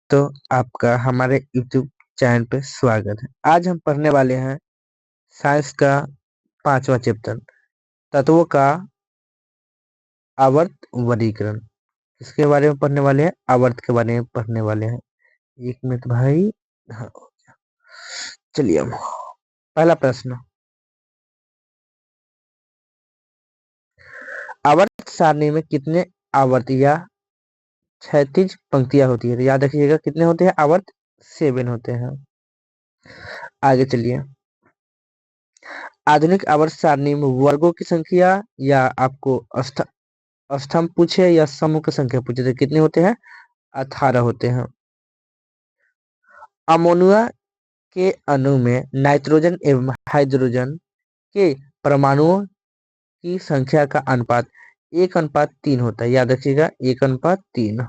तो आपका हमारे यूट्यूब चैनल पे स्वागत है। आज हम पढ़ने वाले हैं साइंस का 5वां चैप्टर तत्वों का आवर्त वर्गीकरण। इसके बारे में पढ़ने वाले हैं, आवर्त के बारे में पढ़ने वाले हैं। 1 मिनट भाई। हाँ, चलिए हम पहला प्रश्न। आवर्त सारणी में कितने आवर्त या क्षैतिज पंक्तियां होती है? तो याद रखिएगा कितने होते हैं आवर्त? 7 होते हैं। आगे चलिए। आधुनिक आवर्त सारणी में वर्गों की संख्या या आपको स्तंभ पूछे या समूह की संख्या पूछे तो कितने होते हैं? 18 होते हैं। अमोनिया के अणु में नाइट्रोजन एवं हाइड्रोजन के परमाणुओं की संख्या का अनुपात 1:3 होता है। याद रखिएगा 1:3।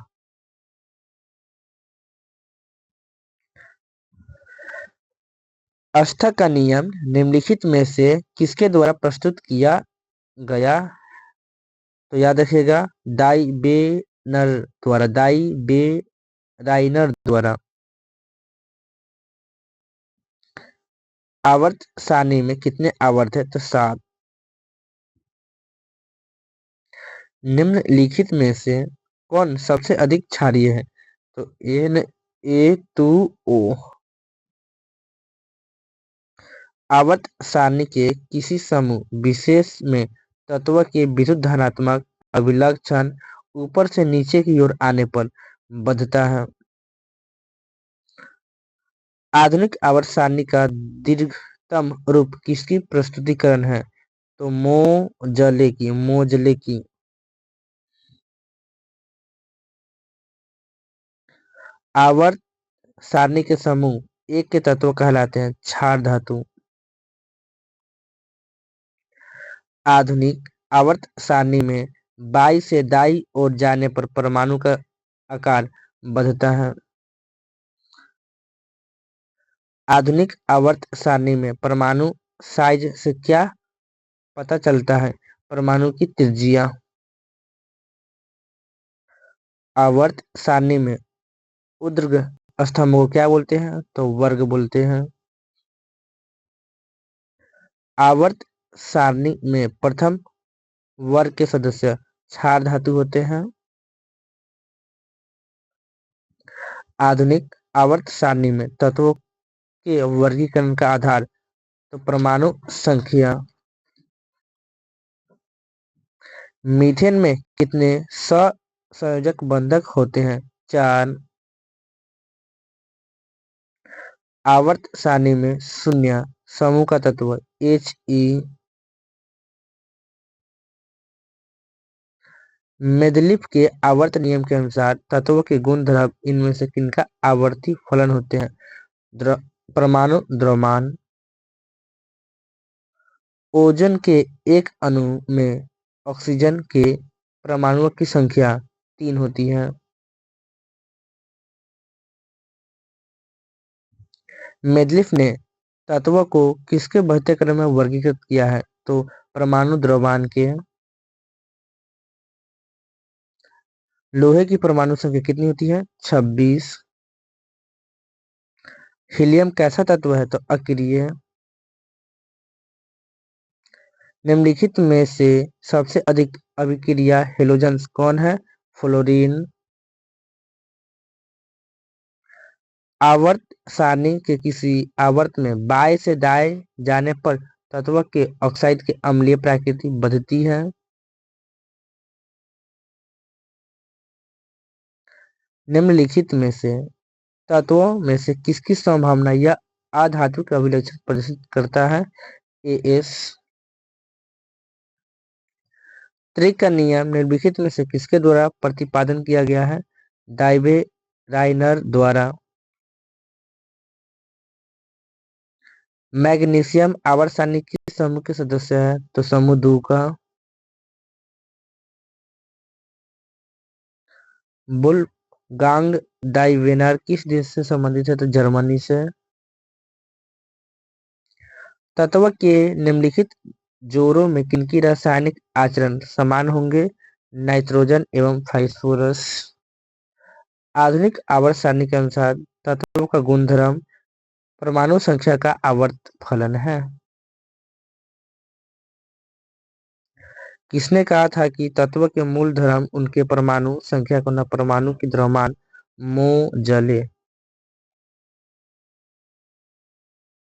अष्टक का नियम निम्नलिखित में से किसके द्वारा प्रस्तुत किया गया? तो याद रखिएगा डाइबेराइनर द्वारा। आवर्त सारणी में कितने आवर्त है? तो 7। निम्नलिखित में से कौन सबसे अधिक क्षारीय है? तो Na2O। आवर्त सारणी के किसी समूह विशेष में तत्व के विद्युत धनात्मक अभिलक्षण ऊपर से नीचे की ओर आने पर बढ़ता है। आधुनिक आवर्त सारणी का दीर्घतम रूप किसकी प्रस्तुतिकरण है? तो मोजले की। आवर्त सारणी के समूह एक के तत्व कहलाते हैं क्षार धातु। आधुनिक आवर्त सारणी में बाई से दाई ओर जाने पर परमाणु का आकार बढ़ता है। आधुनिक आवर्त सारणी में परमाणु साइज से क्या पता चलता है? परमाणु की त्रिज्या। आवर्त सारणी में ऊर्ध्व स्तंभ को क्या बोलते हैं? तो वर्ग बोलते हैं। आवर्त सारणी में प्रथम वर्ग के सदस्य क्षार धातु होते हैं। आधुनिक आवर्त सारणी में तत्वों के वर्गीकरण का आधार तो परमाणु संख्या। मीथेन में कितने सहसंयोजक बंधक होते हैं? 4। आवर्त सारणी में शून्य समूह का तत्व He। मेंडेलीव के आवर्त नियम के अनुसार तत्वों के गुण द्रव इनमें से किनका आवर्ती फलन होते हैं? परमाणु द्रव्यमान। ओजोन के एक अणु में ऑक्सीजन के परमाणुओं की संख्या 3 होती है। मेंडेलीव ने तत्वों को किसके बढ़ते क्रम में वर्गीकृत किया है? तो परमाणु द्रव्यमान के। लोहे की परमाणु संख्या कितनी होती है? 26। हीलियम कैसा तत्व है? तो अक्रिय। निम्नलिखित में से सबसे अधिक अभिक्रिया हेलोजन कौन है? फ्लोरीन। आवर्त सारणी के किसी आवर्त में बाएं से दाएं जाने पर तत्व के ऑक्साइड की अम्लीय प्रकृति बढ़ती है। निम्नलिखित में से तत्वों में से किसकी संभावना या अधातु का अभिलक्षण प्रदर्शित करता है? एस। त्रिक का नियम निम्नलिखित में से किसके द्वारा प्रतिपादन किया गया है? डाइबेराइनर द्वारा। मैग्नीशियम आवर्त सारणी किस समूह के सदस्य है? तो समूह 2 का। वुल्फगांग डाइवेनर किस देश से संबंधित है? तो जर्मनी से। तत्व के निम्नलिखित जोड़ों में किनकी रासायनिक आचरण समान होंगे? नाइट्रोजन एवं फास्फोरस। आधुनिक आवर्त सारणी के अनुसार तत्वों का गुणधर्म परमाणु संख्या का आवर्त फलन है। किसने कहा था कि तत्व के मूल धर्म उनके परमाणु संख्या को न परमाणु की द्रव्यमान मोल जले